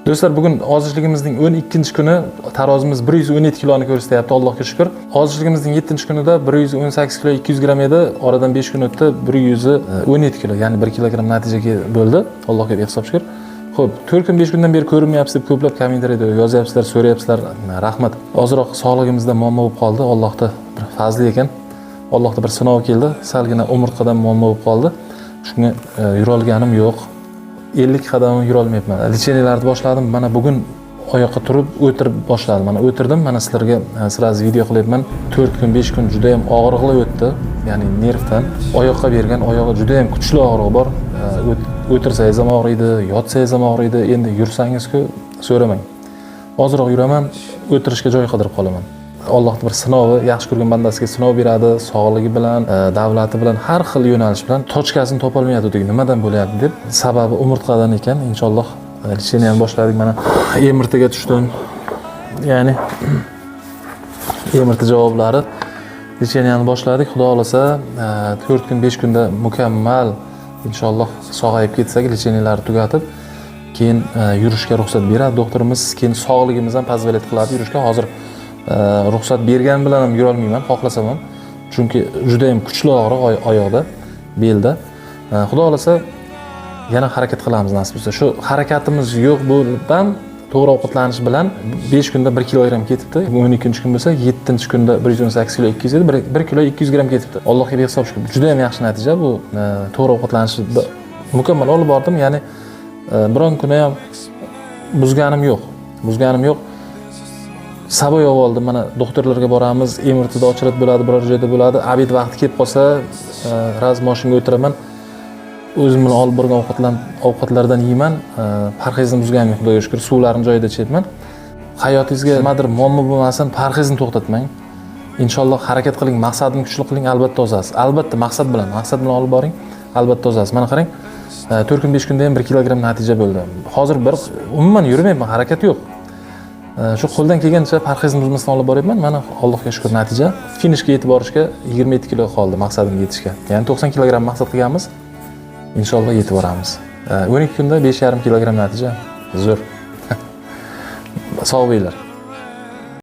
Do'stlar, bugun ozishligimizning 12-kuni tarozimiz 117 kiloni ko'rsatyapti, Allohga shukr. Ozishligimizning 7-kunida 118 kilo 200 gram edi. Oradan 5 kun o'tdi, 117 kilo, ya'ni 1 kilogram natijaga bo'ldi. Allohga behisob shukr. Xo'p, 4 kun 5 kundan beri ko'rinmayapsiz deb ko'plab kommentariyada yozyapsizlar, so'rayapsizlar. Rahmat. Ozroq sog'lig'imizda muammo bo'lib qoldi. Allohning bir fazli ekan. Allohning bir sinov keldi. Salgina umurtqadan muammo bo'lib qoldi. Shunga yura olganim yo'q. 50 qadam yura olmayapman. Licheniyalarni boshladim. Mana bugun oyoqqa turib o'tirib boshladim. Mana o'tirdim. Mana sizlarga sirasi video qilyapman. 4 kun 5 kun juda ham og'riqli o'tdi. Ya'ni nervdan oyoqqa bergan oyog'i juda ham kuchli og'riq bor. O'tirsangiz ham og'riydi, yotsangiz ham og'riydi. Endi yursangiz-ku so'ramang. Ozroq yuraman, o'tirishga joy qidirib qolaman. Allohning bir sinovi, yaxshi ko'rgan bandasiga sinov beradi, sog'ligi bilan, davlati bilan, har xil yo'nalish bilan tochkasini topa olmayapti, nimadan bo'lyapti deb. Sababi umurtqadan ekan. Inshaalloh licheniyani boshladik. Mana emirtiga tushdim. Ya'ni emirti javoblari. Licheniyani boshladik. Xudo xolasa 4 kun 5 kunda mukammal inshaalloh sog'ayib ketsak, licheniyalarni tugatib, keyin yurishga ruxsat beradi doktorimiz. Keyin sog'ligimiz ham pozovolit qiladi yurishga. Hozir ruxsat bergan bilan ham yura olmayman, xohlasam ham. Chunki juda ham kuchli og'riq oyoqda, belda. Xudo xolasa yana harakat qilamiz nasib bo'lsa. Shu harakatimiz yo'q bo'lib ham to'g'ri ovqatlanish bilan 5 kunda 1 kilogram ketibdi. 12-kun bo'lsa 7-kunda 118 kilo 200 edi, 1 kilo 200 gram ketibdi. Allohga behisob shukr. Juda ham yaxshi natija bu. To'g'ri ovqatlanishni mukammal olib bordim. Ya'ni biron kuni ham buzganim yo'q. Sabay oldim. Mana doktorlarga boramiz, emirtida ochilib bo'ladi, biror joyda bo'ladi. Obed vaqti kelib qolsa, raz mashinaga o'tiraman. O'zim bilan olib borgan ovqatlardan yeyman. Parhezim buzganim yo'q, Xudoga shukr. Suvlarni joyida ichayapman. Hayotingizga nimadir muammo bo'lmasin, parhezni to'xtatmang. Inshaalloh harakat qiling, maqsadini kuchli qiling, albatta o'zasiz. Albatta maqsad bilan olib boring, albatta o'zasiz. Mana qarang, 4 kun 5 kunda ham 1 kilogram natija bo'ldi. Hozir umuman yurmayapman, harakat yo'q. Shu qo'ldan kelgancha parhezni buzmasdan olib boryapman. Mana Allohga shukr natija. Finishga yetib borishga 27 kilo qoldi maqsadimga yetishga. Ya'ni 90 kilogram maqsad qilganmiz. Inshaalloh yetib boramiz. 12 kunda 5,5 kilogram natija. Zo'r. Sog' bo'linglar.